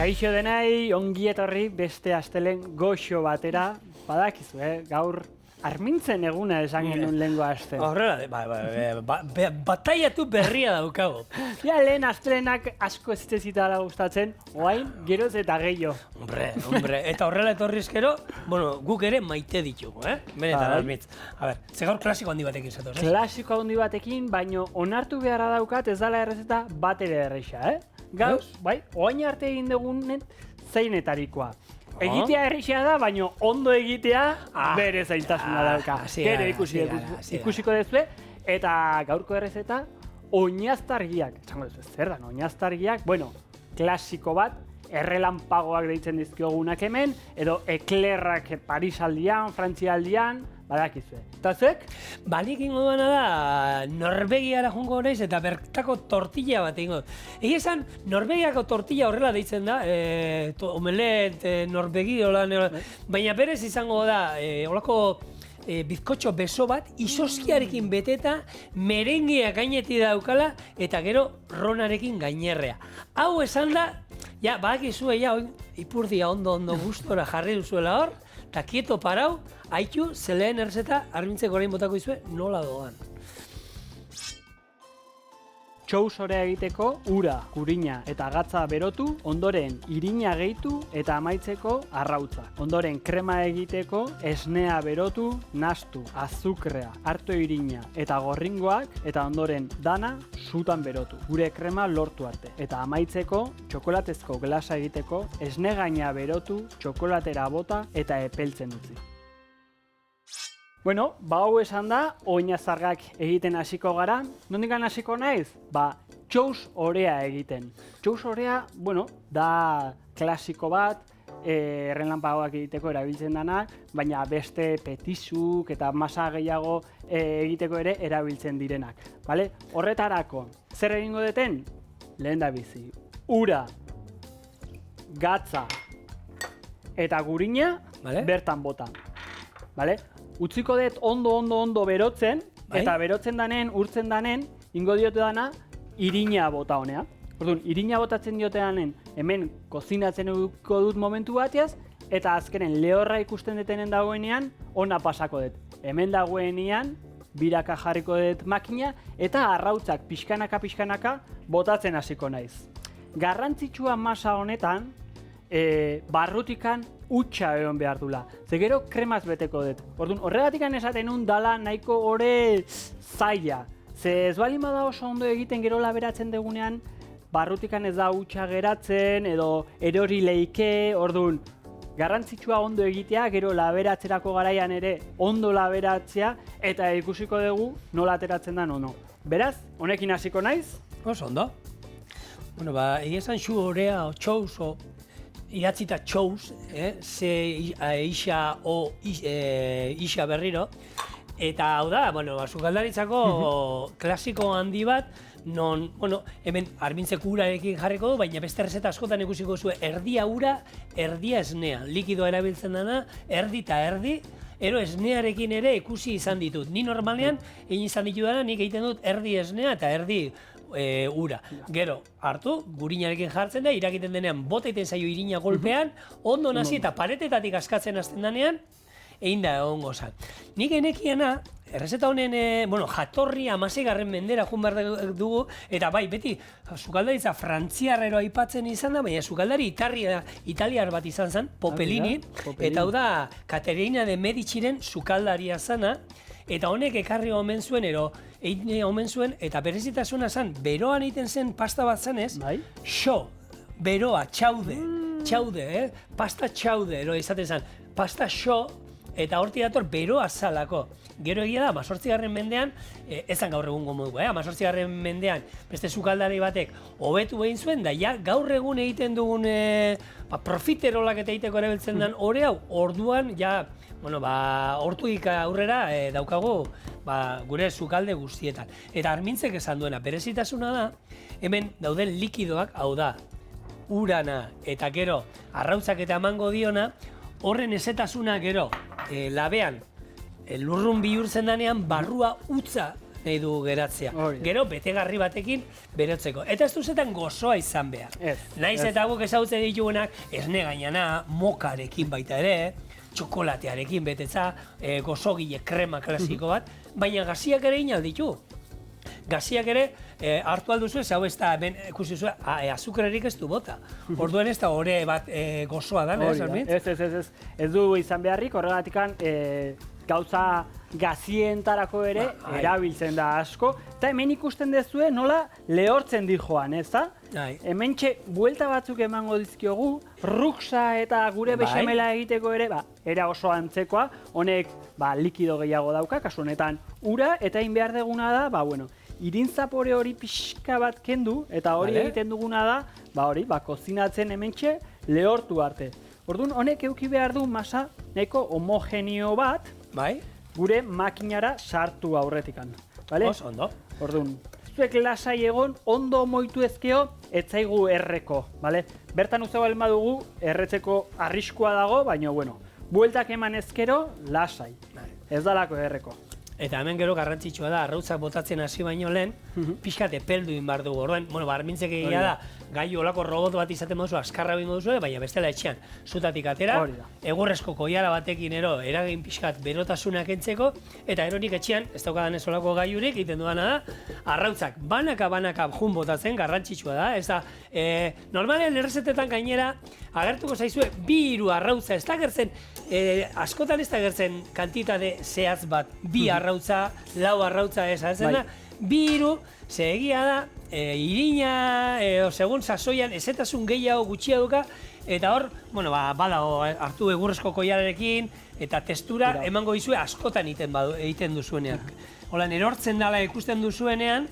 Kaixo denai, ongi etorri beste astelen goxo batera. Badakizu, gaur armintzen eguna esan genuen lehengo aste. Horrela, bataiatu berria daukago. Ja, lehen astelenak asko ez zitala gustatzen, oain, geroz eta gehiago. Hombre, eta horrela etorrizkero, guk ere maite ditugu, Benetan, armitz. A ber, ze gaur klasiko handi batekin zatoz, Klasiko handi batekin, baino onartu beharra daukat ez dala errezeta bat ere erresa, Gaur, bai, oain arte egin dugunen zeinetarikoa. Egitea errexea da, baina ondo egitea bere zailtasuna dauka. Gero ikusiko dezue, eta gaurko errezeta oinaztargiak. Esango dezu, zer da, oinaztargiak, klasiko bat, errelanpagoak deitzen dizkiogunak hemen, edo eklerrak Paris aldian, Frantzia aldian, badakizue. Eta zuek? Balik ingo duena da, Norvegiara jungo naiz eta bertako tortilla bat ingo. Egia esan, Norvegiako tortilla horrela deitzen da, omelet, norvegi, baina berez izango da, holako bizkotxo beso bat, izoskiarekin beteta, merengea gainetik daukala, eta gero ronarekin gainerrea. Hau esan da, ja, badakizue, ipurdia ondo gustora jarri duzuela hor, eta kieto parau, haitu, zeleen erzeta, armintzeko orain botako izue, nola doan. Txous orea egiteko ura, kurina eta gatza berotu, ondoren irina gehitu eta amaitzeko arrautza. Ondoren krema egiteko esnea berotu, nastu, azukrea, harto irina eta gorringoak eta ondoren dana sutan berotu. Gure krema lortu arte. Eta amaitzeko txokolatezko glasa egiteko esne gaina berotu, txokolatera bota eta epeltzen utzi. Hau esan da, oinazargak egiten hasiko gara. Nondikan hasiko naiz? Txous orea egiten. Txous orea, da klasiko bat, errelanpagoak egiteko erabiltzen dana, baina beste petizuk eta masa gehiago egiteko ere erabiltzen direnak. Horretarako, zer egingo deten? Lehen da bizi. Ura, gatza eta gurina bertan bota. Utziko dut ondo berotzen, eta berotzen danen, urtzen danen, ingo diote dana, irina bota honea. Orduan, irina botatzen diote danen, hemen kozinatzen eduko dut momentu bateaz, eta azkenen lehorra ikusten detenen dagoenean, ona pasako dut. Hemen dagoenean, biraka jarriko dut makina, eta arrautzak pixkanaka botatzen hasiko naiz. Garrantzitsua masa honetan, barrutikan utxa egon behar dula. Ze gero kremaz beteko dut. Orduan, horregatik esaten nun dala nahiko ore zaila. Ze ez bali bada oso ondo egiten gero laberatzen degunean, barrutikan ez da utxa geratzen edo erori leike. Orduan, garrantzitsua ondo egitea, gero laberatzerako garaian ere ondo laberatzea eta ikusiko dugu nola ateratzen da no. Beraz, honekin hasiko naiz? Oso ondo. Egia esan xu orea o txous o idatzita txous, ze isa o isa berriro. Eta hau da, sukaldaritzako klasiko handi bat, non, hemen armintzek urarekin jarriko du, baina beste errezeta askotan ikusiko zuen erdia ura, erdia esnea. Likidoa erabiltzen dena, erdi eta erdi, ero esnearekin ere ikusi izan ditut. Ni normalean, egin izan ditu dena, nik egiten dut erdi esnea eta erdi ura. Gero, hartu, gurinarekin jartzen da, irakiten denean, bota egiten zaio irina golpean, ondo nazi eta paretetatik askatzen hasten denean, egin da egongo zan. Nik enekiena, errezeta honen, jatorria 16. mendera joan behar dugu, eta bai, beti, sukaldaritza frantziarrero aipatzen izan da, baina sukaldari italiar bat izan zen, Popelini, eta hau da, Caterina de Mediciren sukaldaria zana, eta honek ekarri omen zuen, eta berezitasuna zen, beroan egiten zen pasta bat zenez, xo, beroa, txaude, pasta txaude, izaten zen, pasta xo, eta hortik dator beroa zalako. Gero egia da, 18. mendean, ezan gaur egungo moduko, 18. mendean, beste sukaldari batek hobetu egin zuen, da gaur egun egiten dugun profiterolak eta egiteko erabiltzen den hori hau, orduan, hortuik aurrera daukagu gure sukalde guztietan. Eta armintzek esan duena, berezitasuna da, hemen dauden likidoak, hau da, urana eta gero arrautzak eta emango diona, horren ezetasuna gero labean lurrun bihurtzen danean barrua utza nahi du geratzea. Gero, betegarri batekin berotzeko. Eta ez duzetan gozoa izan behar. Naiz eta guk ezagutzen ditugunak, esne gainana, mokarekin baita ere, txokolatearekin betetza, gozogile krema klasiko bat, baina gaziak ere inalditu. Gaziak ere, hartu alduzu ez, hau ez da, ben, ikusi zuen, azukrerik ez du bota. Orduen ez da ore bat gozoa da, ez du izan beharrik, horregatikan gauza gazientarako ere erabiltzen da asko. Eta hemen ikusten dezue nola lehortzen di joan, ez da? Hementxe buelta batzuk emango dizkiogu, ruksa eta gure bexamela egiteko ere, era oso antzekoa, honek likido gehiago dauka, kasu honetan ura, eta egin behar deguna da, irintzapore hori pixka bat kendu, eta hori egiten duguna da, kozinatzen hementxe lehortu arte. Orduan, honek eduki behar du masa nahiko homogeneo bat, gure makinara sartu aurretikan. Oso ondo. Orduan, zuek lasai egon, ondo moitu ezkeo, etzaigu erreko. Bertan uste balen badugu, erretzeko arriskua dago, baina, bueltak eman ezkero, lasai. Ez dalako erreko. Eta hemen gero garrantzitsua da, arrautzak botatzen hasi baino lehen, pixkat epeldu inbar dugu. Orduan, barmintzek egia da, gai olako robot bat izaten moduzu, askarra bingo duzu, baina bestela etxean zutatik atera, egurrezko koiala batekin eragin pixkat berotasunak entzeko, eta eronik etxean, ez daukadan ez olako gaiurik, egiten duana da, arrautzak banaka jun botatzen, garrantzitsua da, ez da, normalen errezetetan gainera, agertuko zaizue, 2-3 arrautza, ez da gertzen, askotan ez da gertzen kantitate zehaz bat, 2 arrautza, 4 arrautza ez da, 2-3, ze egia da, irina, segun sasoian, ezetasun gehiago gutxia duka, eta hor, badago hartu egurrezko koialarekin, eta testura emango dizue askotan egiten duzuenean. Holan, erortzen dela ikusten duzuenean,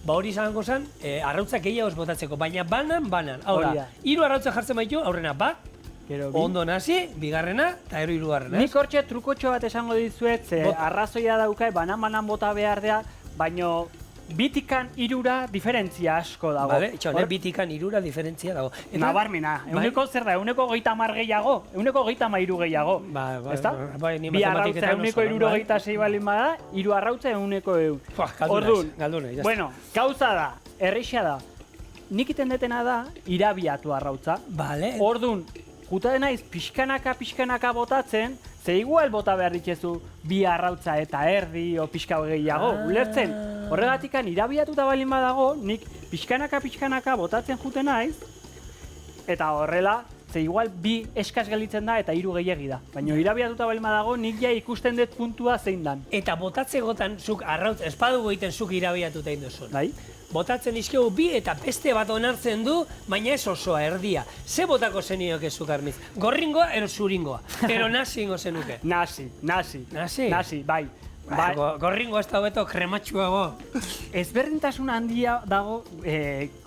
hori izango zen, arrautzak gehiago ez botatzeko, baina banan. Hau da, 3 arrautza jartzen baitu, aurrena bat, ondo nazi, bigarrena, eta 3. Nik hortxe trukotxo bat esango dizuet, ze arrazoia dauka, banan bota behar da, baino bitikan 3 diferentzia asko dago. Itxon, bitikan 3 diferentzia dago. Nabarmena, euneko zer da, euneko 30 gehiago, euneko 33 gehiago. Ezta? Bi arrautza euneko 76 balin bada, 3 arrautza euneko 100. Orduan, bueno, gauza da, erreixa da, nik iten detena da, irabiatu arrautza. Orduan, guta denaiz pixkanaka botatzen, ze igual bota behar ditzezu 2 arrautza eta erdi o pixka gehiago, ulertzen? Horregatikan irabiatuta balin badago, nik pixkanaka botatzen juten naiz, eta horrela, ze igual 2 eskaz gelditzen da eta 3 gehiagi da. Baina irabiatuta balin badago, nik ja ikusten dut puntua zein dan. Eta botatzegotan zuk arrautz, espadugu egiten zuk irabiatuta induzun. Botatzen izkegu 2 eta beste bat onartzen du, baina ez osoa, erdia. Ze botako zenioke zuk, Armiz? Gorringoa ero zuringoa? Ero nasi ingo zenuke? Nasi, bai. Gorringoa ez da hobeto krematxuago. Ezberdintasun handia dago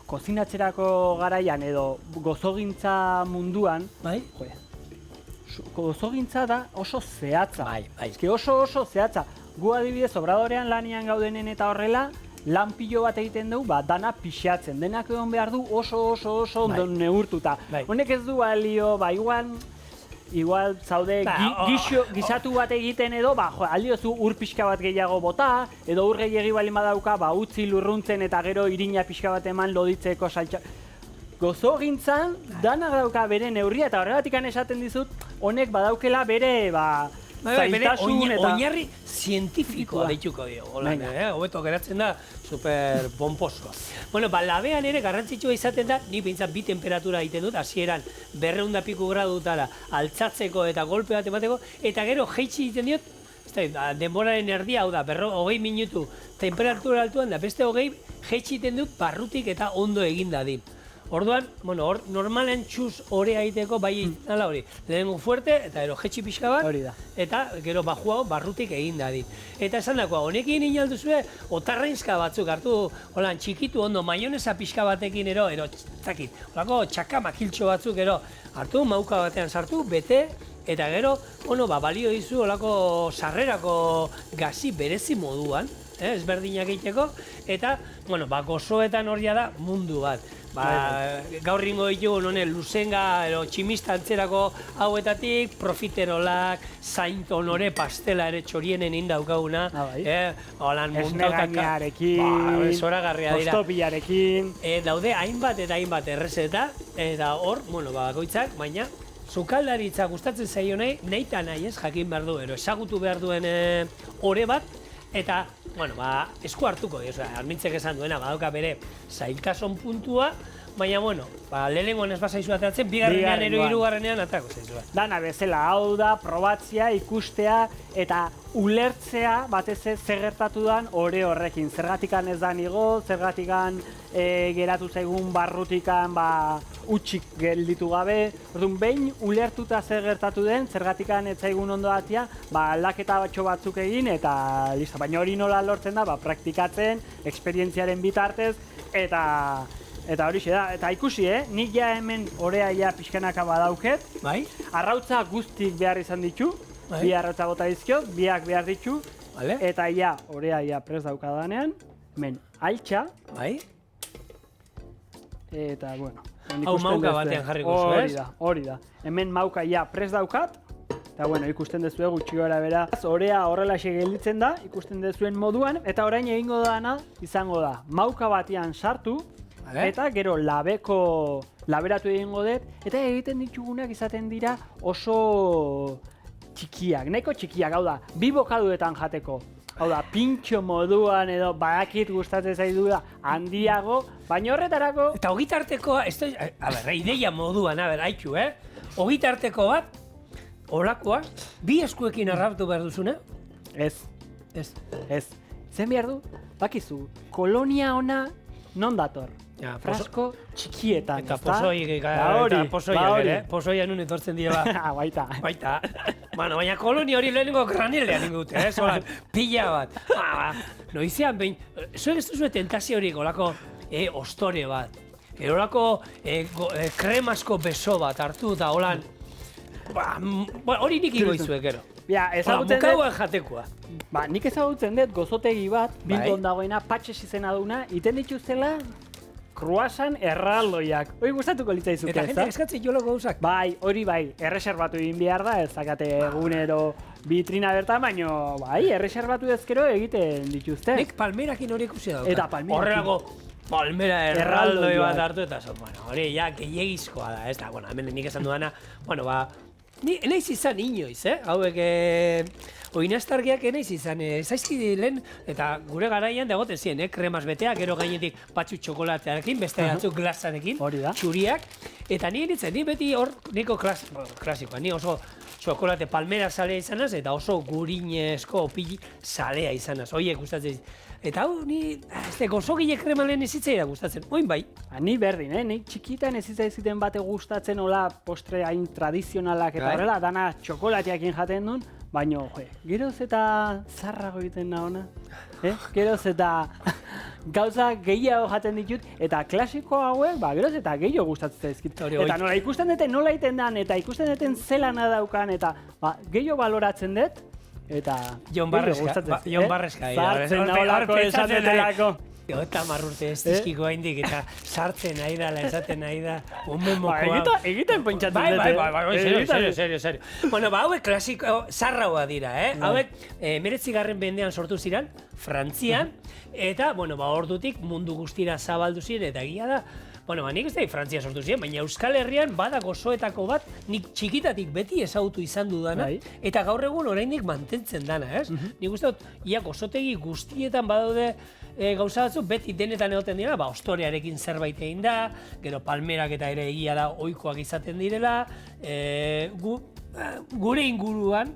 kozinatzerako garaian edo gozogintza munduan. Gozogintza da oso zehatza. Oso zehatza. Gu adibidez, obradorean lanian gaudenen eta horrela, lan pilo bat egiten dugu, dana pixatzen. Denak egon behar du oso ondo neurtuta. Honek ez du balio, igual zaude gizatu bat egiten edo, aldiozu ur pixka bat gehiago bota, edo ur gehiagi balin badauka, utzi lurruntzen eta gero irina pixka bat eman loditzeko saltxa. Gozogintzan, danak dauka bere neurria, eta horregatikan esaten dizut, honek badaukela bere, zailtasun eta... Oinarri zientifikoa deituko dio, hobeto geratzen da, super pomposoa. Bueno, labean ere garrantzitsua izaten da, ni behintzat 2 temperatura egiten dut, hasieran 200 piku gradutara altzatzeko eta golpe bat emateko, eta gero jeitsi egiten diot, denboraren erdia, hau da, 20 minutu temperatura altuan da, beste 20 jeitsi egiten dut barrutik eta ondo egin dadin. Orduan, normalen txuz orea egiteko bai nala hori. Lehenengo fuerte eta gero jetxi pixka bat, eta gero bajuago barrutik egin dadin. Eta esan dakoa, honekin inalduzue, otarrainzka batzuk hartu, holan txikitu ondo, maionesa pixka batekin holako txakamakiltxo batzuk hartu, mauka batean sartu, bete, eta gero, balio dizu holako sarrerako gazi berezi moduan, ezberdinak egiteko, eta, gozoetan horia da mundu bat. Gaur ringo ditugu, luzenga, tximista antzerako hauetatik, profiterolak, Saint Honore pastela ere txorienen indaukaguna. Holan esnegainarekin, zoragarria dira. Ostopiarekin. Daude hainbat eta hainbat errezeta, eta hor, bakoitzak, baina sukaldaritza gustatzen zaio nahi eta nahi ez jakin behar du, ezagutu behar duen ore bat, eta esku hartuko, Armintzek esan duena, badauka bere zailtasun puntua, baina, lehenengoan ez bazaizu ateratzen, bigarrenean edo hirugarrenean aterako zaizua. Dana bezala, hau da, probatzea, ikustea, eta ulertzea batez ez zer gertatu dan ore horrekin. Zergatikan ez da nigo, zergatikan geratu zaigun barrutikan utxik gelditu gabe. Orduan, behin ulertuta zer gertatu den, zergatikan ez zaigun ondo datia, aldaketa batzuk egin, eta listo. Baina hori nola lortzen da, praktikatzen, esperientziaren bitartez, eta horixe da, eta ikusi, nik ja hemen orea ja pixkanaka badauket. Bai? Arrautza guztik behar izan ditu, bi arrautza bota dizkiot, biak behar ditu, eta ja, orea ja prest daukadanean, hemen altxa. Bai? Eta, hau mauka batean jarriko zu, ez? Hori da. Hemen mauka ja prest daukat, eta, ikusten dezue gutxi gara bera. Orea horrelaxe gelditzen da, ikusten dezuen moduan, eta orain egingo dana izango da, mauka batean sartu, eta gero laberatu egingo dut, eta egiten ditugunak izaten dira oso txikiak, nahiko txikiak, hau da, bi bokaduetan jateko. Hau da, pintxo moduan edo badakit gustatzen zaidu da handiago, baina horretarako... Eta ogitartekoa, ideia moduan, haitxu, ogitarteko bat, olakoa, bi eskuekin arrabatu behar duzuna? Ez. Zen behar du, bakizu, kolonia ona non dator? Frasko txikietan, eta pozoiak ere, pozoiak nun etortzen dira baita. Baina kolonia hori lehenengo granelean ingute, pila bat. Noizean behin, zuek ez duzu tentazio hori olako ostore bat, olako kremasko beso bat hartu eta holan, hori nik igoizuek gero. Bukauan jatekoa. Nik ezagutzen dut gozotegi bat, Bilbon dagoena, patxes izena duna, iten dituzela croissant erraldoiak. Hoi gustatuko litzaizuke, eta jende eskatzen jolo gauzak. Bai, hori bai, erreserbatu egin behar da, ez zakate egunero vitrina bertan, baino bai, erreserbatu ezkero egiten dituzte. Nik palmerakin hori ikusi dauka. Eta palmerakin. Horrelako palmera erraldoi bat hartu eta hori ja, gehiagizkoa da, ez da, hemen nik esan duana, naiz izan inoiz, hauek oinastargiak naiz izan, zaizki lehen, eta gure garaian dagoten ziren, kremas beteak, gero gainetik batzu txokolatearekin, beste batzuk glasarekin, txuriak, eta ni beti hor, niko klasikoa, ni oso txokolate palmera zalea izanaz, eta oso gurinezko opili zalea izanaz, horiek gustatzen. Eta hau, ni gozogile krema lehen ezitzaia gustatzen, oin bai. Ni berdin, ni txikitan ezitzaiziten bate gustatzen hola postre hain tradizionalak eta horrela, dana txokolateakin jaten duen, baina, geroz eta zarrago egiten nahona, geroz eta gauza gehiago jaten ditut, eta klasiko hauek, geroz eta gehiago gustatzen zaizkit. Eta nola ikusten duten nola egiten dan, eta ikusten duten zelana daukan, eta gehiago baloratzen dut, eta Jon Barreska. Zartzen naholako esaten delako. Eta marrurte ez dizkiko haindik, eta sartzen nahi da, esaten nahi da, mokoa. Egiten pointxatzen dute. Bai, serio. Hauek klasiko zarraua dira, hauek 19. mendean sortu ziren, Frantzian, eta, ordutik mundu guztira zabaldu ziren, eta egia da, nik ez da Frantzia sortu ziren, baina Euskal Herrian bada gozoetako bat, nik txikitatik beti ezagutu izan dudana, eta gaur egun oraindik mantentzen dana, ez? Nik uste dut, ia gozotegi guztietan badaude gauza batzuk, beti denetan egoten dira, ostorearekin zerbait egin da, gero palmerak eta ere egia da ohikoak izaten direla, gure inguruan,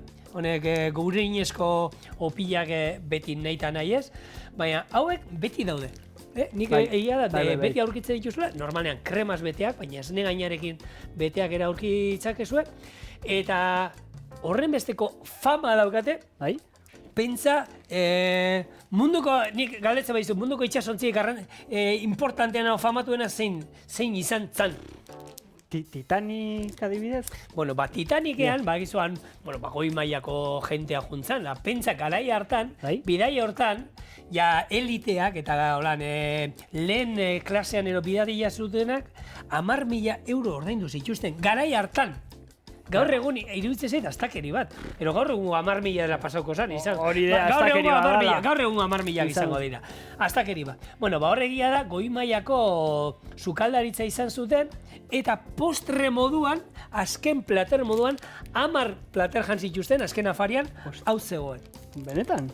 gure inezko opilak beti nahi eta nahi ez, baina hauek beti daude. Nik egia da, beti aurkitzen dituzula, normalean kremaz beteak, baina esne gainarekin beteak era aurkitzakezue, eta horren besteko fama daukate, pentsa, nik galdetzen baizu, munduko itxasontziek importantean famatuena zein izan zan. Titanic adibidez? Bueno, Titanicean, bagizuan, goi mailako jentea juntzan, pentsa garai hartan, bidaia hortan, ja eliteak eta lehen klasean ero bidaia zutenak, 10.000 euro ordaindu zituzten, garai hartan. Gaur egun iruditzen zait astakeri bat. Ero gaur egun 10.000 dela pasauko zan. Hori da, astakeri bat dela. Gaur egun 10.000 izango dira. Astakeri bat. Bueno, horregia da, goi mailako sukaldaritza izan zuten, eta postre moduan, azken plater moduan, 10 plater jan zituzten, azken afarian, hau zegoen. Benetan?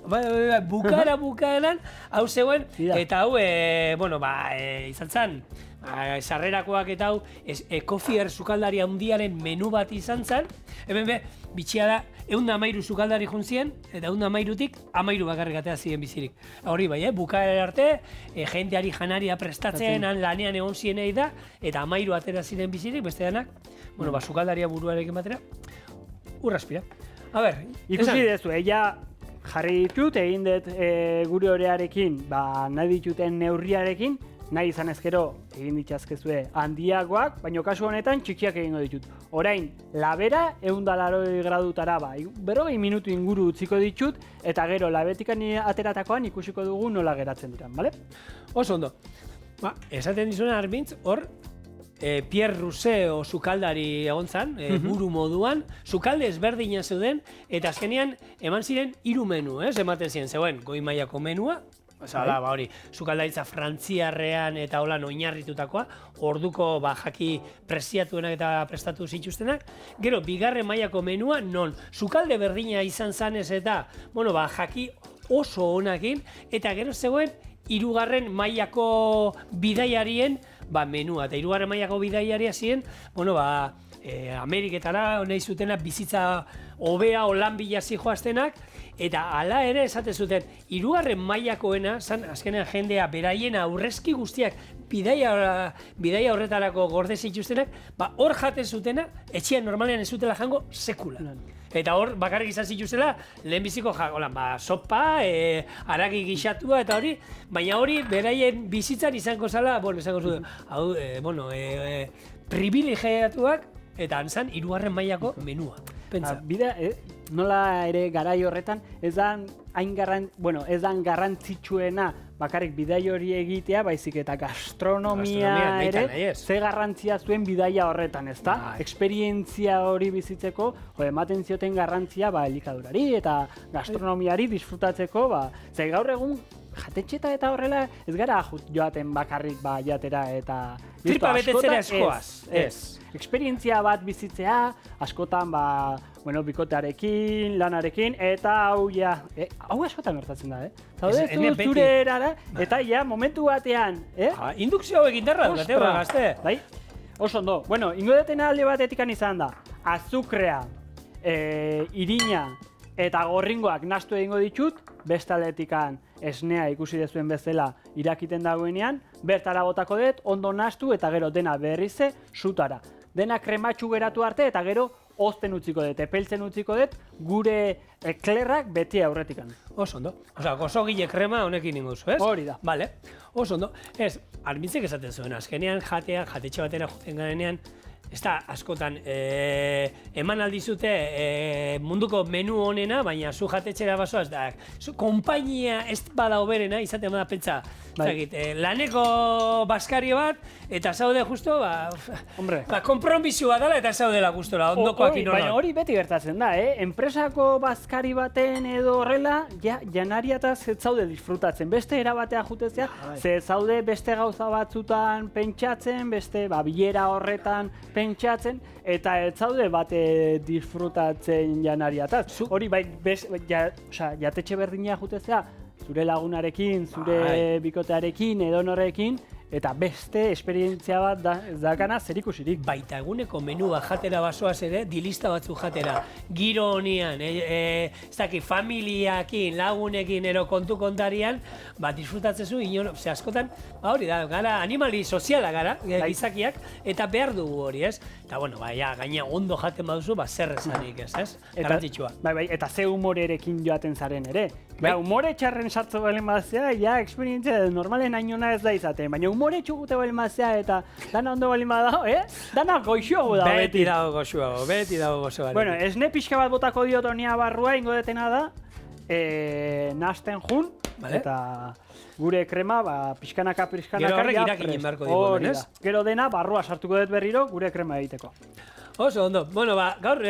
Bukaeran, hau zegoen, eta hau, izan zen, sarrerakoak eta hau, Kofier sukaldari handiaren menu bat izan zen, hemen bitxia da, 113 sukaldari juntzien, eta 113tik 13 bakarrik atea ziren bizirik. Hori bai, bukaera arte, jenteari janaria prestatzen, lanean egon zienei da, eta 13 atera ziren bizirik, beste denak, sukaldaria buruarekin batera, urraspira. A ber, ikusi dezu, jarri ditut, egin dut gure orearekin, nahi dituten neurriarekin, nahi izan ezkero egin ditzazkezue handiagoak, baina kasu honetan txikiak egingo ditut. Orain, labera 180 gradutara, 40 minutu inguru utziko ditut, eta gero labetikan ateratakoan ikusiko dugu nola geratzen diran, bale? Oso ondo. Esaten dizuna Armintz, hor, Pierre Rousseau sukaldari egon zan, buru moduan, sukalde ezberdina zeuden, eta azkenean eman ziren 3 menu, ematen ziren, zegoen, goi mailako menua, hori, sukaldaritza frantziarrean eta holan oinarritutakoa, orduko jaki preziatuenak eta prestatu zituztenak. Gero, bigarren mailako menua, non sukalde berdina izan zanez eta, jaki oso onakin, eta gero zegoen, 3. mailako bidaiarien menua. Eta 3. mailako bidaiaria ziren, Ameriketara nahi zutena bizitza hobea holan bilazi joaztenak, eta hala ere esaten zuten, 3. mailakoena, azkenean jendea beraien aurrezki guztiak bidaia horretarako gorde zituztenak, hor jaten zutena, etxean normalean ez zutela jango sekula. Eta hor bakarrik izan zituzela, lehenbiziko sopa, haragi gixatua eta hori, baina hori beraien bizitzan izango zala, esango zuten, privilegiatuak, eta antzan 3. mailako menua. Bida, nola ere garai horretan, ez dan garrantzitsuena bakarrik bidai hori egitea, baizik eta gastronomia ere, ze garrantzia zuen bidaia horretan, ezta? Esperientzia hori bizitzeko, ematen zioten garrantzia elikadurari eta gastronomiari disfrutatzeko, ze gaur egun jatetxeta eta horrela ez gara joaten bakarrik jatera eta... Tripa betetzera eskoaz, ez. Esperientzia bat bizitzea, askotan bikotearekin, lanarekin, eta hau askotan gertatzen da, Zaude zure erara, eta momentu batean, indukzio hau egindarra dut, gazte. Bai, oso ondo. Ingo detena alde batetikan izan da, azukrea, irina eta gorringoak nastu egingo ditut, beste aldetikan esnea ikusi dezuen bezala irakiten dagoenean, bertara botako dut, ondo nastu eta gero dena berrize sutara. Dena krematxu geratu arte eta gero ozten utziko dut, epeltzen utziko dut, gure eklerrak beti aurretikan. Oso ondo. Gozogile krema honekin inguzu, ez? Hori da. Bale, oso ondo. Ez, Armintzek esaten zuen, azkenean jatetxe batera joten garenean, ez da, askotan, eman aldizute munduko menu honena, baina zu jatetxera basoa, ez da, konpainia ez bada oberena, izaten bada pentsa, laneko baskario bat, eta zaude justo, konpromisua dela, eta zaudela gustora, ondokoak inola. Baina hori beti gertatzen da, enpresako baskari baten edo horrela, janariataz ez zaude disfrutatzen, beste erabatea jutezea, ze zaude beste gauza batzutan pentsatzen, beste bilera horretan pentsatzen, eta ez zaude bate disfrutatzen janariataz. Hori jatetxe berdina jutezea, zure lagunarekin, zure bikotearekin, edonorrekin, eta beste esperientzia bat dakana zerikusirik. Baita eguneko menua jatera basoaz ere, dilista batzu jatera. Giro honian, familiakin, lagunekin, ero kontu kontarian, disfrutatzezu, ze askotan, hori da, gara animali soziala gara, gizakiak, eta behar dugu hori, ez? Eta, gaina ondo jaten baduzu, zer esanik, ez? Garrantzitsua. Eta ze humorerekin joaten zaren ere. Humore txarren sartzo balen bazea, esperientzia normalen ainona ez da izaten, baina umore txugute bali mazea eta dana ondo bali madao, dana goxuago da beti. Beti dago goxuago, beti dago goxuago. Bueno, esne pixka bat botako diot honia barrua, ingo detena da, nasten jun, eta gure krema, pixkanaka Gero horrek irakinen beharko digun, ez? Gero dena barrua sartuko dut berriro gure krema egiteko. Oso ondo. Bueno, gaur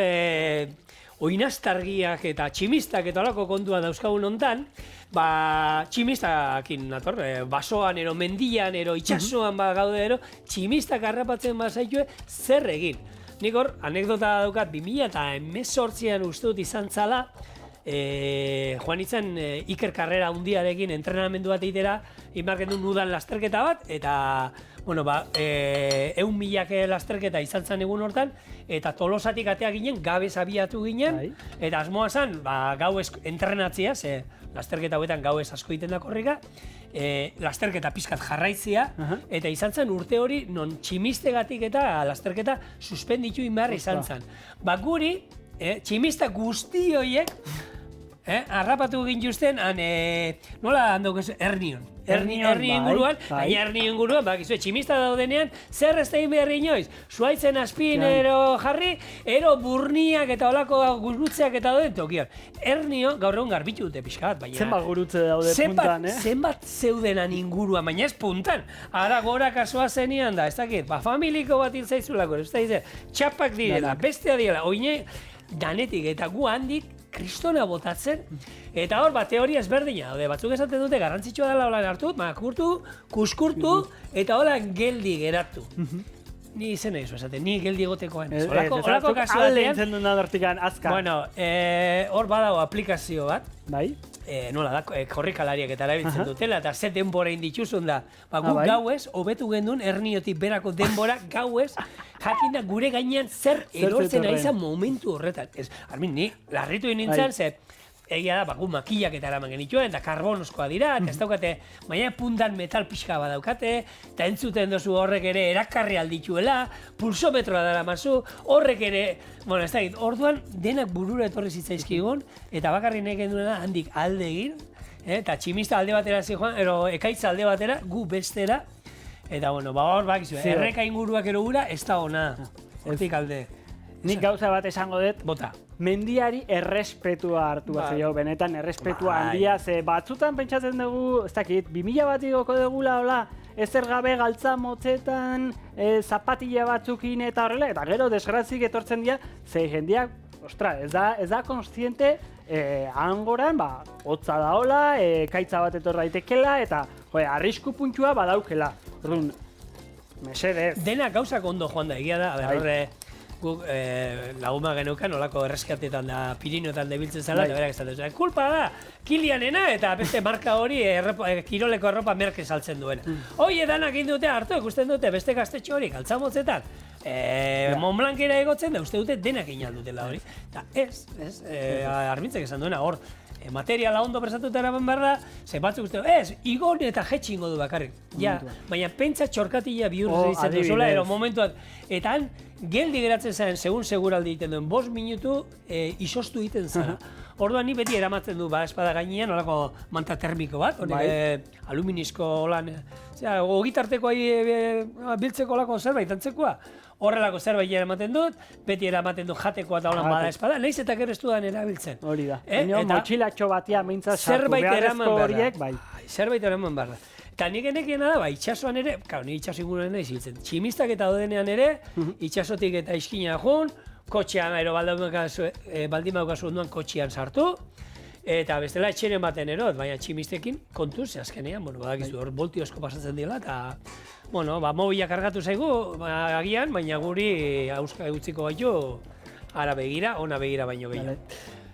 oinaztargiak eta tximistak eta olako kontua dauzkagun hontan, tximistakin nator, basoan, ero mendian, ero itxasoan gaude, ero tximistak harrapatzen bazaitue zer egin. Nik hor, anekdota daukat, 2018an uste dut izan zala, joan itzen Iker Karrera hundiarekin entrenamendu bat egitera, inbarken du nudan lasterketa bat, eta, bueno, 100.000 lasterketa izan zen egun hortan, eta Tolosatik atea ginen, gabez abiatu ginen, eta asmoa zen, gauez entrenatzea, ze lasterketa hauetan gauez asko egiten da korrika, lasterketa pizkat jarraitzea, eta izan zen urte hori non tximistegatik eta lasterketa suspenditu inbar izan zen. Guri, tximista guzti horiek, harrapatu gintuzten, nola handoko ez, Hernion. Herni inguruan, baina Herni inguruan, tximista daudenean, zer ez da behar inoiz? Zuaitzen azpin ero jarri, ero burniak eta olako gurutzeak eta dauden tokian. Hernio, gaur egun garbitu dute pixka bat, baina... Zenbat gurutze daude puntan, Zenbat zeudenan inguruan, baina ez puntan. Ara gora kasua zenian da, ez dakit, familiko bat iltzaizulako, ez da txapak direla, bestea direla, oine, danetik eta gu handik, kristona botatzen, eta hor, teoria ezberdina daude, batzuk esaten dute garrantzitsua dela holan hartu, makurtu, kuskurtu, eta holan geldi geratu. Ni izen egizu esaten, ni geldi egotekoan. Horako kasua alde intzen duen adortikan azka. Bueno, hor badago aplikazio bat, bai? Nola da, korrikalariak eta erabiltzen dutela, eta ze denbora inditxuzun da. Guk gauez, hobetu gendun, Herniotik berako denbora, gauez, jakina gure gainean zer erortzen ari zen momentu horretan. Armin, ni larritu nintzen, ze egia da, gu makillak eta eraman genituen, eta karbonoskoa dira, eta ez daukate, baina puntan metal pixka bat daukate, eta entzuten dozu horrek ere erakarri aldituela, pulsometroa dara mazu, horrek ere, bueno, ez dakit, orduan denak burura etorri zitzaizkigun, eta bakarri nahi genduena handik alde egin, eta tximista alde batera zijoan, ero ekaitza alde batera, gu bestera, eta bueno, hor bakizu, erreka inguruak ero gura, ez da ona, hortik alde. Nik gauza bat esango dut, bota. Mendiari errespetua hartu bat zio, benetan errespetua handia, ze batzutan pentsatzen dugu, ez dakit, 2000 bat igoko dugula, hola, ezer gabe galtza motzetan, zapatilla batzukin eta horrela, eta gero desgrazik etortzen dira, ze jendeak, ostra, ez da konstiente, hangoran, hotza da hola, kaitza bat etor daitekela, eta, arrisku puntua badaukela. Orduan, mesedez. Dena gauzak ondo joan da, egia da, horre, guk laguma geneukan, olako erreskatetan da Pirinoetan debiltzen zela, eta berak esaten zuen, kulpa da, Kilianena eta beste marka hori kiroleko erropa merke saltzen duena. Hoi edanak indute hartu, ikusten dute beste gaztetxo hori, galtzamotzetan, Montblancera egotzen da, uste dute denak inaldutela hori. Eta Armintzek esan duena, hor, materiala ondo presatuta eraman behar da, ze batzuk uste, igon eta jetxi ingo du bakarrik. Ja, baina pentsa txorkatila bihurtzen ditzen duzula, ero momentuak. Eta han, geldi geratzen zaren, segun seguraldi egiten duen, 5 minutu isostu egiten zara. Orduan ni beti eramatzen du espada gainean, olako manta termiko bat, aluminizko holan, ogitarteko biltzeko olako zerbait antzekoa. Horrelako zerbait eramaten dut, beti eramaten du jatekoa eta holan bada espada, nahiz eta gero ez dudan erabiltzen. Hori da. Motxilatxo batia mintzat sartu beharrezko horiek, bai. Zerbait eraman behar da. Eta nik enekiena da, itxasoan ere, ni itxaso inguruan ere izitzen, tximistak eta dodenean ere, itxasotik eta iskina jun, kotxean, baldin baukazu onduan kotxean sartu, eta bestela etxeren baten erot, baina tximistekin kontuz, azkenean, badakizu hor voltiosko pasatzen dela, eta, mobila kargatu zaigu, agian, baina guri auska utziko gaitu, ara begira, ona begira baino gehiago.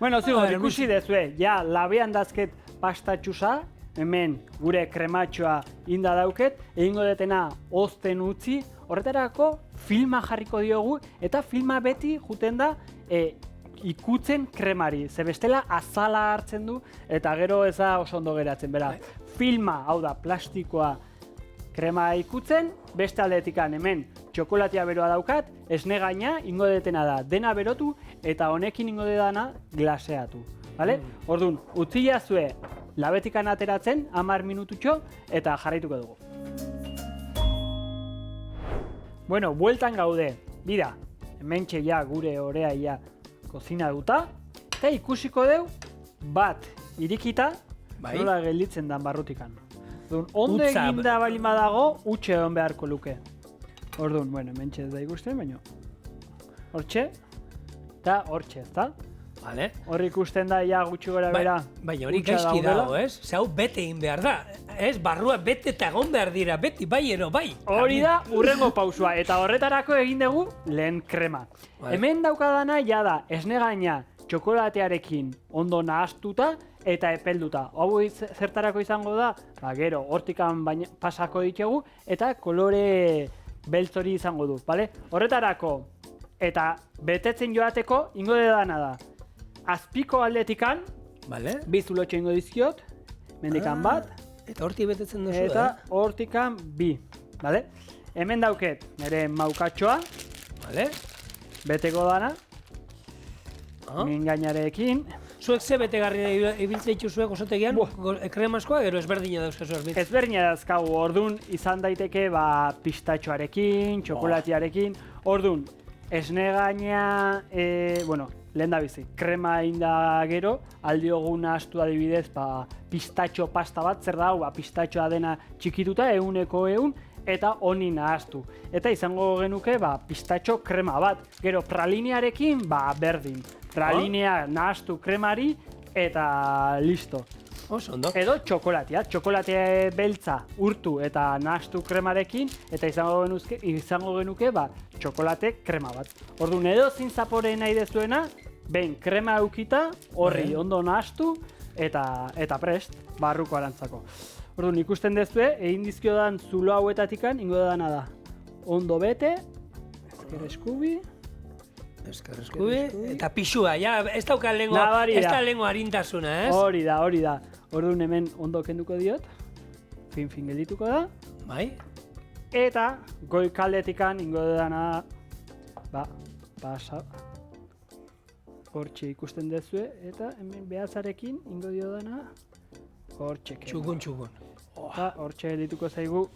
Bueno, ikusi dezue, ja, labean dazket pastatxusa, hemen gure krematxoa inda dauket, egingo detena ozten utzi, horretarako filma jarriko diogu, eta filma beti juten da ikutzen kremari, ze bestela azala hartzen du, eta gero ez da oso ondo geratzen, bera. Filma, hau da, plastikoa krema ikutzen, beste aldetikan hemen txokolatia beroa daukat, esne gaina ingo detena da, dena berotu, eta honekin ingo detana glaseatu. Orduan, utzila zue labetikan ateratzen, 10 minututxo, eta jarraituko dugu. Bueno, bueltan gaude. Bida, hementxe ja gure orea ja kozina duta. Eta ikusiko deu, bat irikita, nola gelditzen dan barrutikan. Ondo eginda bali badago, utxe egon beharko luke. Orduan, bueno, hementxe ez da ikusten, baina hortxe, eta hortxe, ezta? Vale. Hor ikusten da, ja gutxi gora bera. Baina hori gaizki dago, ez? Ze hau bete egin behar da. Ez, barrua bete eta egon behar dira, beti, bai ero, bai. Hori da, urrengo pausua. Eta horretarako egin dugu lehen krema. Vale. Hemen daukadana, ja da, esne gaina txokolatearekin ondo nahaztuta eta epelduta. Hau zertarako izango da, gero, hortikan pasako ditugu, eta kolore beltz hori izango du, bale? Horretarako, eta betetzen joateko, ingo dena da. Azpiko aldetikan, bi zulotxo ingo dizkiot, mendikan bat. Eta hortik betetzen duzu, eta hortikan bi, bale? Hemen dauket, nire maukatxoa, beteko dana, min gainarekin. Zuek ze betegarri ibiltzen dituzuek osotegian, kremaskoa, gero ezberdina dauzkazu erbitz? Ezberdina dauzkagu, orduan izan daiteke pistatxoarekin, txokolatiarekin, orduan, esne gaina, bueno, lehen da bizi, krema inda gero, aldiogun astu adibidez, pistatxo pasta bat, zer da, pistatxoa dena txikituta, 100%, eta honi nahaztu. Eta izango genuke, pistatxo krema bat, gero pralinearekin, berdin. Pralinea nahaztu kremari, eta listo. Edo txokolatea, txokolate beltza urtu eta nahaztu kremarekin, eta izango genuke txokolate krema bat. Orduan edo zin zapore nahi dezuena, behin krema eukita, horri ondo nahaztu eta prest, barruko arantzako. Orduan ikusten dezue, egin dizkiodan zulo hauetatikan, ingo dana da. Ondo bete, ezker eskubi, eta pixua, ja, ez dauka lengua harintasuna, ez? Hori da. Orduan hemen ondo kenduko diot, fin geldituko da. Bai. Eta goikaldetikan ingo dana, pasa, hortxe ikusten dezue, eta hemen behatzarekin ingo dio dana, hortxe kendu. Txukun. Eta hortxe geldituko zaigu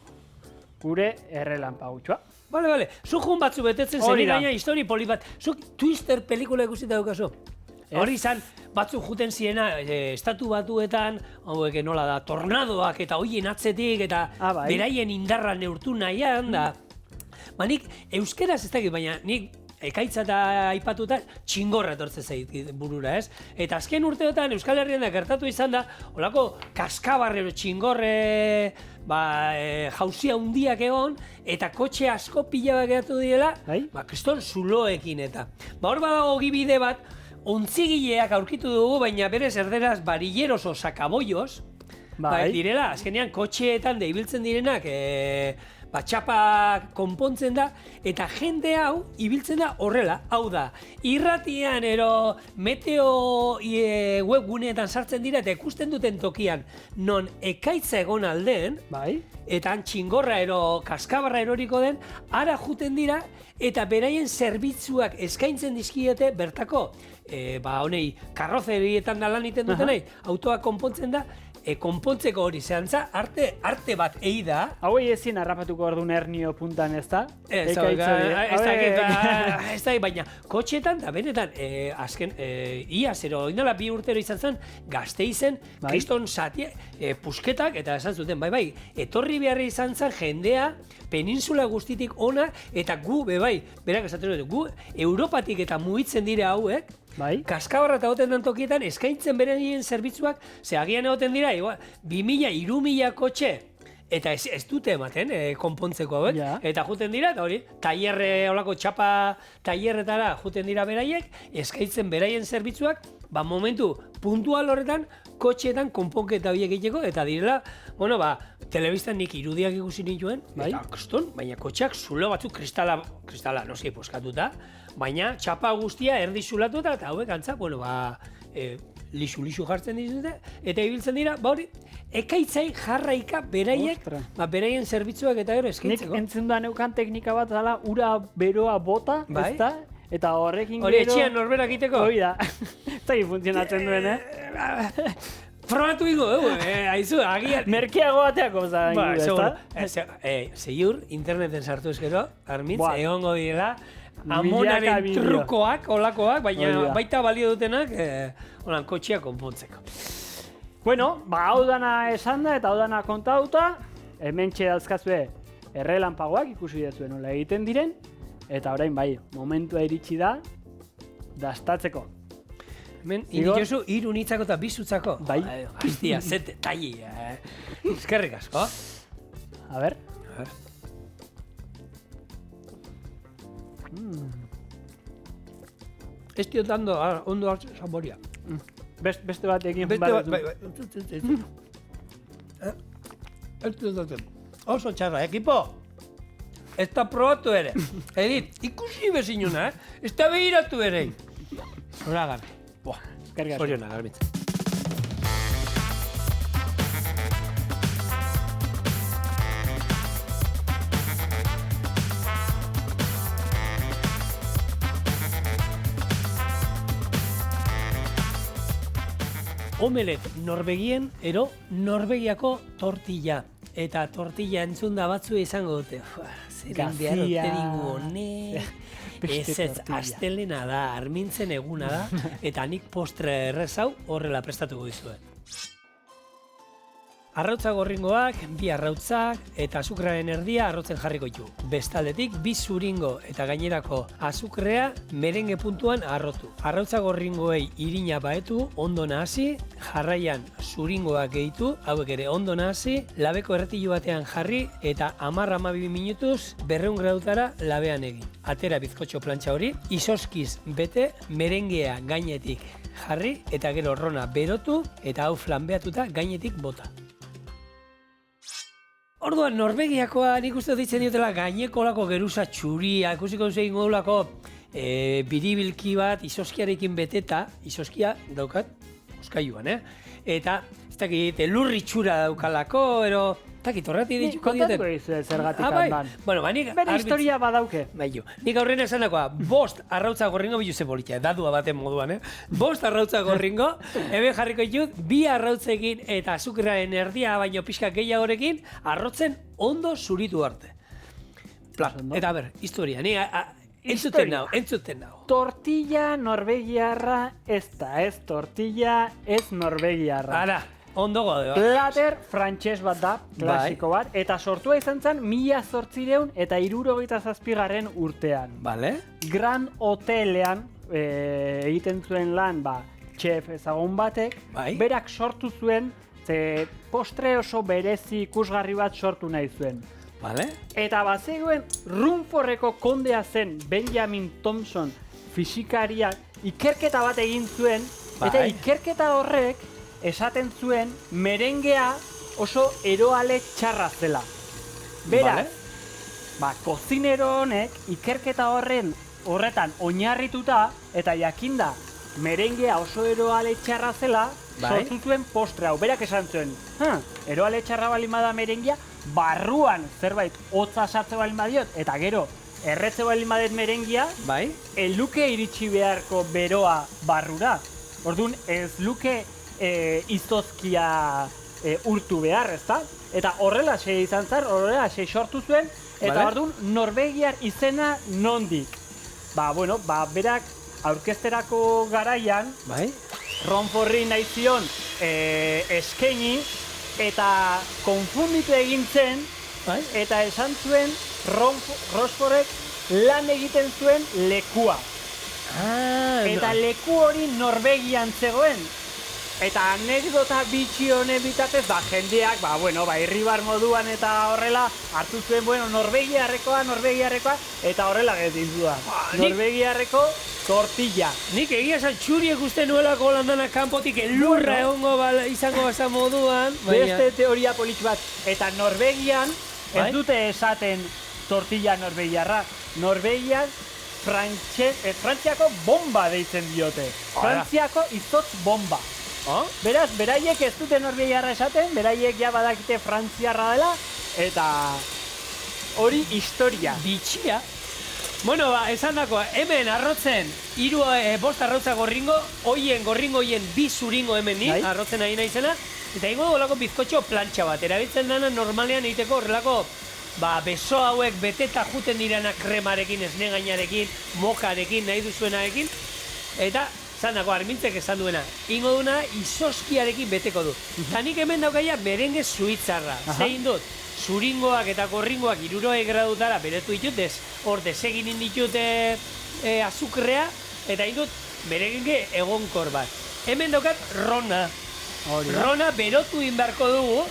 gure errelanpagutxoa. Bale, zuk batzu betetzen zen gaina histori poli bat. Zuk Twister pelikula ikusita daukazu. Hori izan, batzuk juten zirena, estatu batuetan, hauek nola da, tornadoak eta hoien atzetik, eta beraien indarra neurtu nahian, da. Nik euskeraz ez dakit, baina nik ekaitza eta aipatuta txingorra etortzen zait burura, ez? Eta azken urteotan Euskal Herrian da gertatu izan da, holako kaskabarrero txingorre jauzia hundiak egon, eta kotxe asko pila bat geratu direla, kriston zuloekin eta. Hor badago ogibide bat, ontzigileak aurkitu dugu, baina berez erderaz barilleros o sakaboios, direla, azkenean kotxeetan ibiltzen direnak, txapa konpontzen da, eta jende hau ibiltzen da horrela, hau da, irratian ero meteo webguneetan sartzen dira eta ikusten duten tokian non ekaitza egon aldeen, eta txingorra ero kaskabarra eroriko den, ara juten dira eta beraien zerbitzuak eskaintzen dizkiete bertako, honei, karrozerietan da lan iten dutenei, autoak konpontzen da, konpontzeko hori zehantza, arte bat egi da. Hauei ezin harrapatuko orduan hernio puntan, ez da? Ez da, baina kotxetan, da benetan, azken, iaz, oindala 2 urtero izan zen, Gasteizen, kriston zati, pusketak, eta esan zuten, etorri beharri izan zen jendea, peninsula guztitik ona, eta gu, berak esaten dut, gu, Europatik eta mugitzen dira hauek, kaskabarra eta goten den tokietan eskaintzen beraien zerbitzuak, ze agian egoten dira, 2000-3000 kotxe, eta ez dute ematen konpontzeko hauek, eta juten dira, eta hori, olako txapa tailerretara juten dira beraiek, eskaintzen beraien zerbitzuak, momentu puntual horretan, kotxeetan konponketa horiek egiteko, eta direla, telebistan nik irudiak ikusi nituen, eta kriston, baina kotxeak zulo batzuk kristala noski poskatuta, baina txapa guztia erdi zulatuta, eta hauek antza, lisu jartzen dizute, eta ibiltzen dira, ekaitzai jarraika beraiek, beraien zerbitzuak eta gero eskaintzeko. Nik entzun da neukan teknika bat dela, ura beroa bota, ez da? Eta horrekin gero... Hori etxean norberak iteko? Hori da. Ez da funtzionatzen duen, Probatu ingo, haizu, agian. Merkeago bateako zara ingo, ezta? Seiur, interneten sartu ezkero, Armitz, egongo direla, amonaren trukoak, olakoak, baina baita balio dutenak, holan, kotxea konpontzeko. Bueno, hau dana esan da eta hau dana kontauta, hementxe dauzkazue errelanpagoak ikusi dezuen nola egiten diren, eta orain bai, momentua iritsi da, dastatzeko. Hemen, indiozu, 3 unitzako eta 2 zutzako. Bai. Hastia, zete, talli. Eskerrik asko. A ver. Ez dio dando, ondo saboria. Beste bat egin Oso txarra, ekipo. Ez da probatu ere. Edit, ikusi bezinuna, ez da behiratu ere. Horagan. Zorionak, Armitz. Omelet Norvegien ero Norvegiako tortilla. Eta tortilla entzunda batzu izango dute. Zeren behar oteringu hone. Ez, astelena da, Armintzen eguna da, eta nik postre errezau horrela prestatuko dizuen. Arrautza gorringoak, 2 arrautzak eta azukraren erdia arrotzen jarriko ditu. Bestaldetik 2 zuringo eta gainerako azukrea merenge puntuan arrotu. Arrautza gorringoei irina baetu, ondo nahasi, jarraian zuringoak gehitu, hauek ere ondo nahasi, labeko erretilu batean jarri eta 10-12 minutuz 200 gradutara labean egin. Atera bizkotxo plantxa hori, izoskiz bete, merengea gainetik jarri eta gero rona berotu eta hau flanbeatuta gainetik bota. Orduan, Norvegiakoa nik uste ditzen diotela gaineko olako geruza txuria, ikusiko duzu egingo olako biribilki bat izoskiarekin beteta, izoskia daukat, oskailuan, Eta, ez dakit, lurri txura daukalako, ero, takit, horretik dituko dioten. Kontatuko dizu zergatik handan. Bueno, nik... Bere historia badauke. Nik aurrena esan dakoa, 5 arrautza gorringo bilu ze politia, dadua baten moduan, 5 arrautza gorringo, eben jarriko ditut, 2 arrautzekin eta azukraren erdia baino pixka gehiagorekin, arrotzen ondo zuritu arte. Eta ber, historia, ni entzuten nau. Tortilla norvegiarra ez da, ez tortilla ez norvegiarra. Ara, ondo gode, Plater frantses bat da, klasiko bat, eta sortua izan zen 1867 urtean. Vale. Grand Hotelean egiten zuen lan, chef ezagun batek, berak sortu zuen, ze postre oso berezi ikusgarri bat sortu nahi zuen. Vale. Eta bazegoen Rumforreko kondea zen Benjamin Thompson fisikariak ikerketa bat egin zuen, eta ikerketa horrek esaten zuen merengea oso eroale txarra zela. Beraz, kozinero honek ikerketa horretan oinarrituta eta jakinda merengea oso eroale txarra zela, sortu zuen postre hau. Berak esan zuen, eroale txarra balin bada merengea, barruan zerbait hotza sartze balin badiot, eta gero erretze balin badet merengia, ez luke iritsi beharko beroa barrura. Orduan ez luke izozkia urtu behar, ezta? Eta horrelaxe izan zen, horrelaxe sortu zuen, eta orduan Norvegiar izena nondik. Berak aurkezterako garaian, Rumforri nahi zion eskaini, eta konfunditu egin zen, eta esan zuen Rochefortek lan egiten zuen lekua. Eta leku hori Norvegian zegoen. Eta anekdota bitxi honen bitatez, jendeak, irribar moduan eta horrela, hartu zuen, Norvegiarrekoa, eta horrela getizu da. Norvegiarreko tortilla. Nik egia esan txuriek uste nuelako landana kanpotik elurra egongo izango basa moduan. Beste teoria politx bat. Eta Norvegian, ez dute esaten tortilla norvegiarra. Norvegian, Frantziako bomba deitzen diote. Frantziako izotz bomba. Beraz, beraiek ez dute norvegiarra esaten, beraiek ja badakite frantziarra dela, eta hori historia. Bitxia. Bueno, esan dako, hemen arrotzen, 5 arrotza gorringo, gorringo hoien 2 zuringo hemen ni, arrotzen ari naizela, eta ingo olako bizkotxo plantxa bat, erabiltzen dana normalean egiteko horrelako, beso hauek beteta juten dirana kremarekin, esnegainarekin, mokarekin, nahi duzuenarekin, eta zan dako, Armintzek esan duena, ingo duna izoskiarekin beteko du. Eta nik hemen daukaia merenge suitzarra, zein dut, zuringoak eta gorringoak 60 gradutara beretu ditut, hor desegin inditut azukrea, eta indut merenge egonkor bat. Hemen daukat rona. Rona berotu inbarko dugu,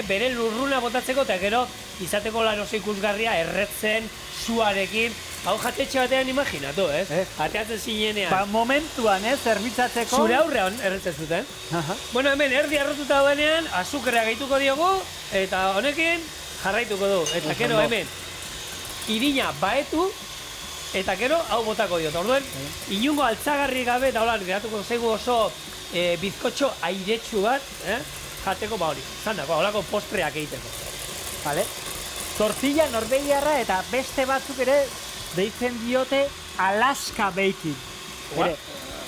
bere lurruna botatzeko, eta gero izateko lan oso ikusgarria erretzen, suarekin, hau jatetxe batean imaginatu, Jateatzen zinenean. Momentuan, zerbitzatzeko. Zure aurrean erretzen zuten. Bueno, hemen erdi arrotuta dauenean, azukrea gehituko diogu, eta honekin jarraituko du. Eta gero hemen, irina baetu, eta gero hau botako diot. Orduan, inungo altzagarri gabe, eta hola, geratuko zaigu oso bizkotxo airetsu bat, jateko hori. Zandako, holako postreak egiteko. Vale. Tortilla norvegiarra eta beste batzuk ere deitzen diote Alaska baking.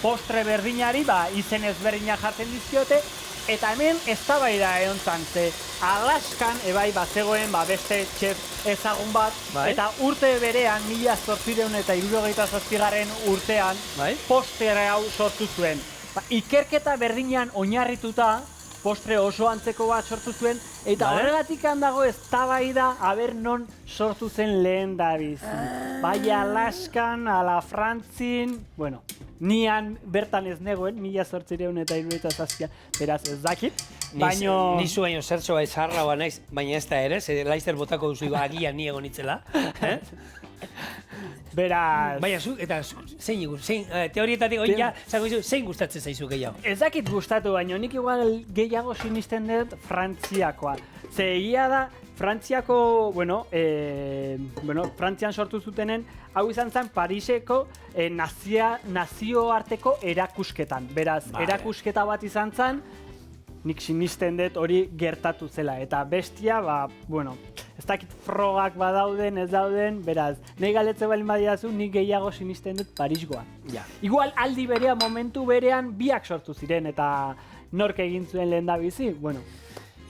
Postre berdinari, izen ezberdina jartzen dizkiote, eta hemen eztabaida egon zan, ze Alaskan zegoen beste txef ezagun bat, eta urte berean, 1867 urtean, postre hau sortu zuen. Ikerketa berdinean oinarrituta, postre oso antzeko bat sortu zuen, eta horregatik handago eztabaida aber non sortu zen lehen dabiz. Bai Alaskan, ala Frantzin, bueno, nian bertan ez negoen, 1867, beraz ez dakit, baino... Nizu baino zertxo bai zaharra naiz, baina ez da ere, laizter botako duzu agian ni egon itzela. Beraz... Baina zu, eta zein teorietatik oin ja, zein gustatzen zaizu gehiago? Ez dakit gustatu, baina nik igual gehiago sinisten dut Frantziakoa. Ze egia da, Frantziako, Frantzian sortu zutenen, hau izan zen Pariseko nazioarteko erakusketan. Beraz, erakusketa bat izan zen, nik sinisten dut hori gertatu zela. Eta bestia, ez dakit frogak badauden, ez dauden, beraz, nahi galetze balin badiazu, nik gehiago sinisten dut Parisgoan. Igual aldi berean, momentu berean, biak sortu ziren, eta nork egin zuen lehen da bizi,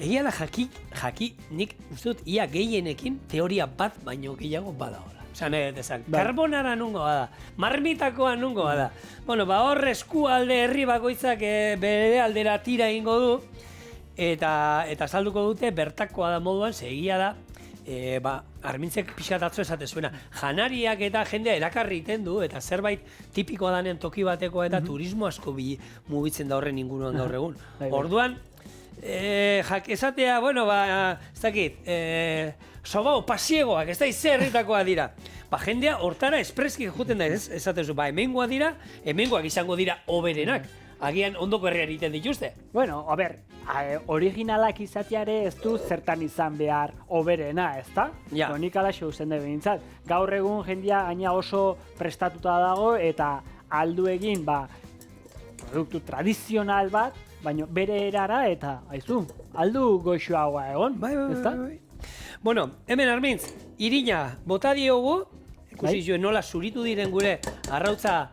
Egia da jaki, nik uste dut ia gehienekin teoria bat baino gehiago badagoela. Osa, nahi dezak, karbonara nungo bada, marmitakoa nungo bada. Hor eskualde herri bakoitzak bere aldera tira egingo du, eta salduko dute bertakoa da moduan, egia da, Armintzek pixkat atzo esate zuena, janariak eta jendea erakarri iten du, eta zerbait tipikoa danen toki batekoa eta turismo asko mugitzen da horren inguruan gaur egun. Orduan, esatea, ez dakit, sobao, pasiegoak, ez da izerritakoa dira. Jendea hortara espreski juten da, esatezu, hemengoa dira, hemengoak izango dira oberenak. Agian ondoko herrian egiten dituzte. Originalak izateare ez du zertan izan behar oberena, ez da? Nik alaxe usten dugu bintzat. Gaur egun jendia gaina oso prestatuta dago eta aldu egin, produktu tradizional bat, baina bere erara eta, aldu goxoagoa egon, ez da? Hemen Armintz, irina bota diogu, ikusi zuen nola zuritu diren gure arrautza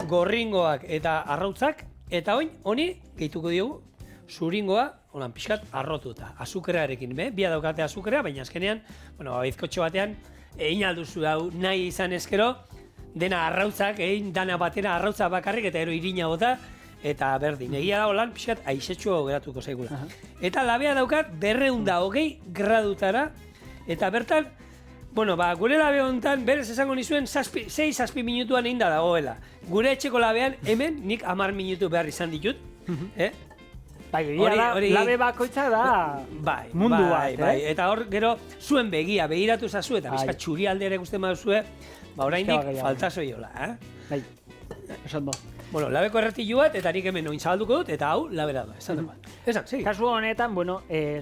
gorringoak eta arrautzak, eta honi gehituko diogu zuringoa, holan pixkat arrotuta, azukrearekin, bia daukate azukrea, baina azkenean, bizkotxo batean, egin alduzu hau nahi izan ezkero, dena arrautzak, dana batera arrautza bakarrik, eta ero irina bota, eta berdin. Egia da holan pixkat aizetxo geratuko zaigula. Eta labea daukat 220 gradutara, eta bertan, gure labe honetan, berez esango nizuen 6-7 minutuan egin da dagoela. Gure etxeko labean, hemen, nik 10 minutu behar izan ditut. Labe bakoitza da mundu bat. Eta hor, gero, zuen begiratu zazu, eta bizka txuri aldera ikusten baduzue, oraindik falta zoiola. Esan do. Labeko erretilu bat, eta nik hemen oin zabalduko dut, eta hau, labera da. Esan, segi. Kasu honetan,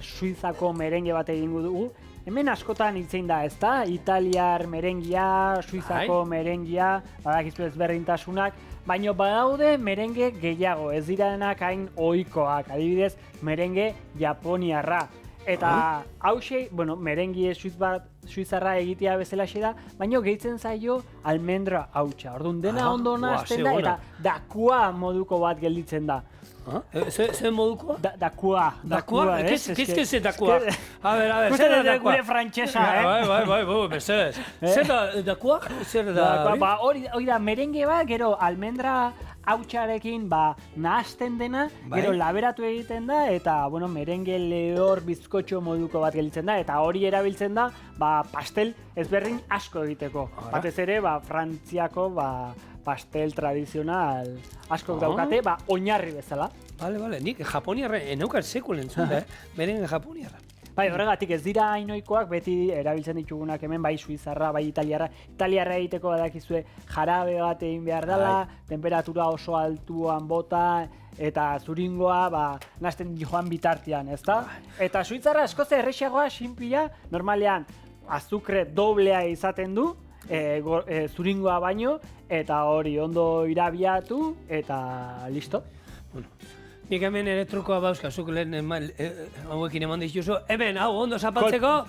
Suizako merenge bat egingo dugu. Hemen askotan hitzein da, ez da? Italiar merengia, Suizako merengia, badakizu ezberdintasunak, baina badaude merenge gehiago, ez diranak hain ohikoak, adibidez, merenge japoniarra. Eta hauxe, bueno, merengie suizarra egitea bezala da, baina gehitzen zaio almendra hautsa. Orduan dena ondo nahasten da eta dakua moduko bat gelditzen da. Zer moduko? Dakua. Dakua? ¿Qué es dakua? A ver, zer da dakua? Gure frantsesa, Bai, mesedez. Zer da dakua? Zer da hori? Hori da merengue bat, gero almendra hautsarekin nahasten dena, gero laberatu egiten da, eta, bueno, merengue lehor bizkotxo moduko bat gelditzen da, eta hori erabiltzen da, pastel ezberdin asko egiteko. Batez ere, Frantziako, pastel tradizional asko daukate, oinarri bezala. Bale, nik japoniarra, enaukan sekul entzun, merengue japoniarra. Bai, horregatik ez dira hainoikoak, beti erabiltzen ditugunak hemen, bai suizarra, bai italiarra. Italiarra egiteko badakizue jarabe bat egin behar dela, temperatura oso altuan bota, eta zuringoa nahasten joan bitartean, ezta? Eta suizarra askoz errexagoa, sinpila, normalean azukre doblea izaten du, zuringoa baino, eta hori ondo irabiatu, eta listo. Nik hemen ere trukoa bauzka, zuk lehen hauekin eman dituzu. Hemen, hau, ondo zapatzeko.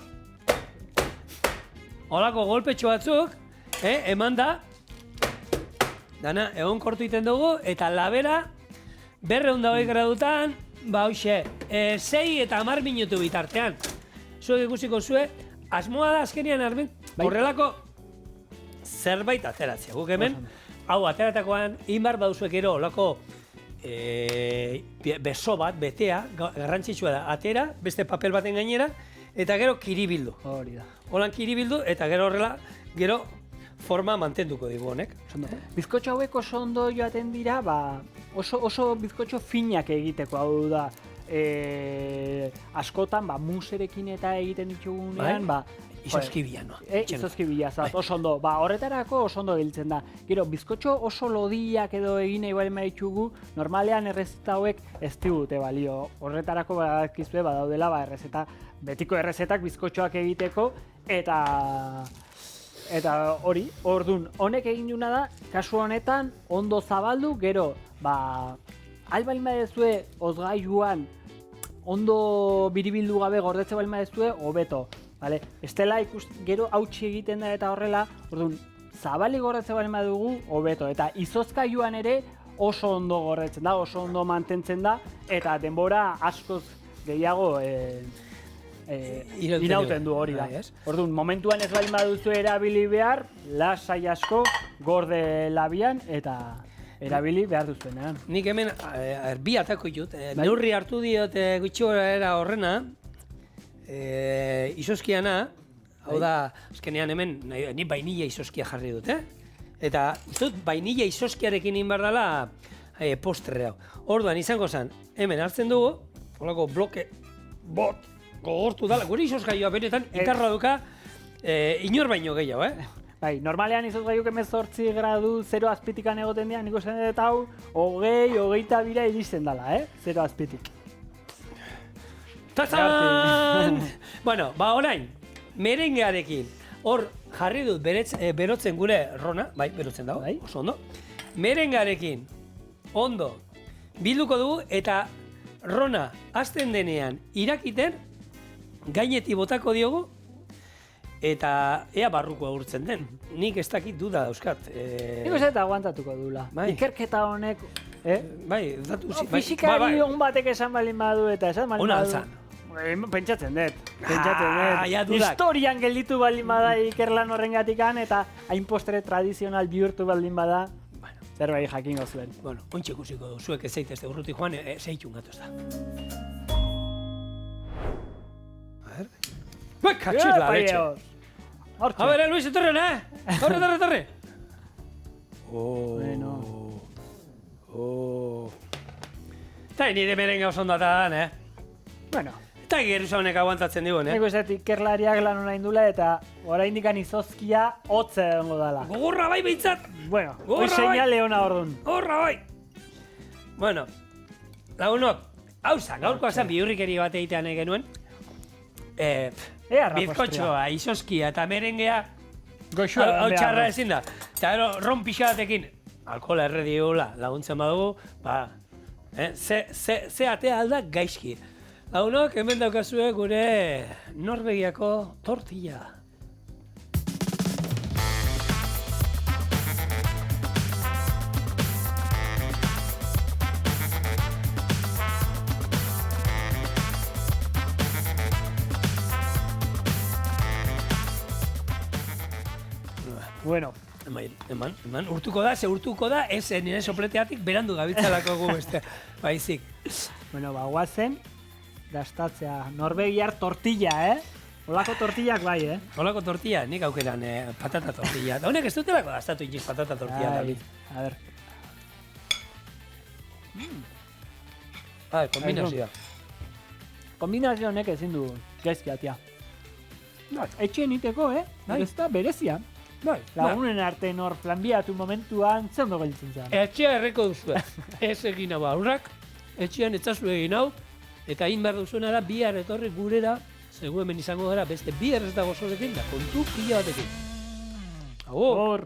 Holako golpetxo batzuk, eman da. Dana, egon kortu iten dugu, eta labera, 220 gradutan, hoxe, 6 eta 10 minutu bitartean. Zuek ikusiko zue, asmoa da azkenian horrelako zerbait ateratzea. Guk hemen, hau, ateratakoan, inbar bauzuek ero, holako beso bat, betea, garrantzitsua da, atera, beste papel baten gainera, eta gero kiribildu. Hori da. Holan kiribildu, eta gero horrela, gero forma mantenduko digu honek. Bizkotxo hauek oso ondo joaten dira, oso bizkotxo finak egiteko, hau da, askotan, muserekin eta egiten ditugunean, Izozkibila, izozkibila, oso ondo. Horretarako oso ondo gelditzen da. Gero, bizkotxo oso lodiak edo egin nahi bali maitugu, normalean errezeta hauek ez digute balio. Horretarako badakizue badaudela errezeta, betiko errezetak bizkotxoak egiteko, eta hori, ordun, honek egin duna da, kasu honetan, ondo zabaldu, gero, albalin badezue ozgailuan, ondo biribildu gabe gordetze balin badezue, hobeto. Estela gero hautsi egiten da eta horrela, orduan, zabali gordetze balin badugu, hobeto. Eta izozkailuan ere oso ondo gordetzen da, oso ondo mantentzen da, eta denbora askoz gehiago irauten du hori da. Orduan, momentuan ez balin baduzu erabili behar, lasai asko gorde labian eta erabili behar duzuenean. Nik hemen bi atako ditut, neurri hartu diot gutxi horrena, izozkiana, hau da, azkenean hemen, ni vainilla izozkia jarri dut, Eta, vainilla izozkiarekin inbar dela postre hau. Orduan, izango zen, hemen hartzen dugu, holako bloke, gogortu dela, gure izozkaioa benetan, ikarra duka, inor baino gehiago, normalean izozkaiuk 18 gradu 0 azpitikan egoten dira, nik uste dut hau, 20-22 iristen dela, 0 azpitik. Tazan! Bueno, orain, merengearekin, hor jarri dut berotzen gure rona, berotzen dago, oso ondo. Merengearekin, ondo, bilduko dugu eta rona hasten denean irakiten, gainetik botako diogu, eta ea barruko agurtzen den. Nik ez dakit duda dauzkat. Nik uste eta aguantatuko dula. Ikerketa honek, datu zi. Fisikari hon batek esan balin badu eta esan balin badu. Ona altzan. Pentsatzen dut. Historian gelditu baldin bada ikerlan horrengatikan eta hain postre tradizional bihurtu baldin bada, zerbait jakingo zuen. Bueno, ontsi ikusiko du, zuek ez zeitezte urruti joan, zeitxun gatoz da. A ver. Katxit la leche. A ver, Luis, etorren, Torre. Bueno. Eta nire merenga oso ondo atadan, Bueno. Eta geruza honek aguantatzen digun, Nik uste ikerlariak lan hona indula eta oraindik izozkia hotza egongo dela. Gogorra bai behintzat! Bueno, hoi seinale hona ordun. Gogorra bai! Bueno, lagunok, gaurkoa zen bihurrikeri bat egitean genuen. Bizkotxoa, izozkia eta merengea hau txarra ezin da. Eta ron pixa batekin, alkohola errediola laguntzen badugu, ze atea alda gaizki. Launok, hemen daukazue gure Norvegiako tortilla. Bueno, Eman, urtuko da, ez nire sopleteatik berandu gabiltzalako gu beste, baizik. Bueno, guazen, gastatzea. Norvegiar tortilla, Olako tortillak bai, Olako tortilla, nik aukeran patata tortilla. Da honek ez dutelako gastatu iniz patata tortilla, David. A ver. Kombinazioa. Kombinazio honek ezin du gaizki atia. Bai. Etxeen iteko, Bai. Ez da berezia. Bai. Lagunen arte nor planbiatu momentuan, zer ondo gelditzen zen. Etxea erreko duzu. Ez egin hau aurrak, etxean etzazu egin hau, eta egin behar duzuena da bihar etorri gurera, zegu hemen izango gara beste bihar ez dago sorekin, da kontu pila batekin. Agur!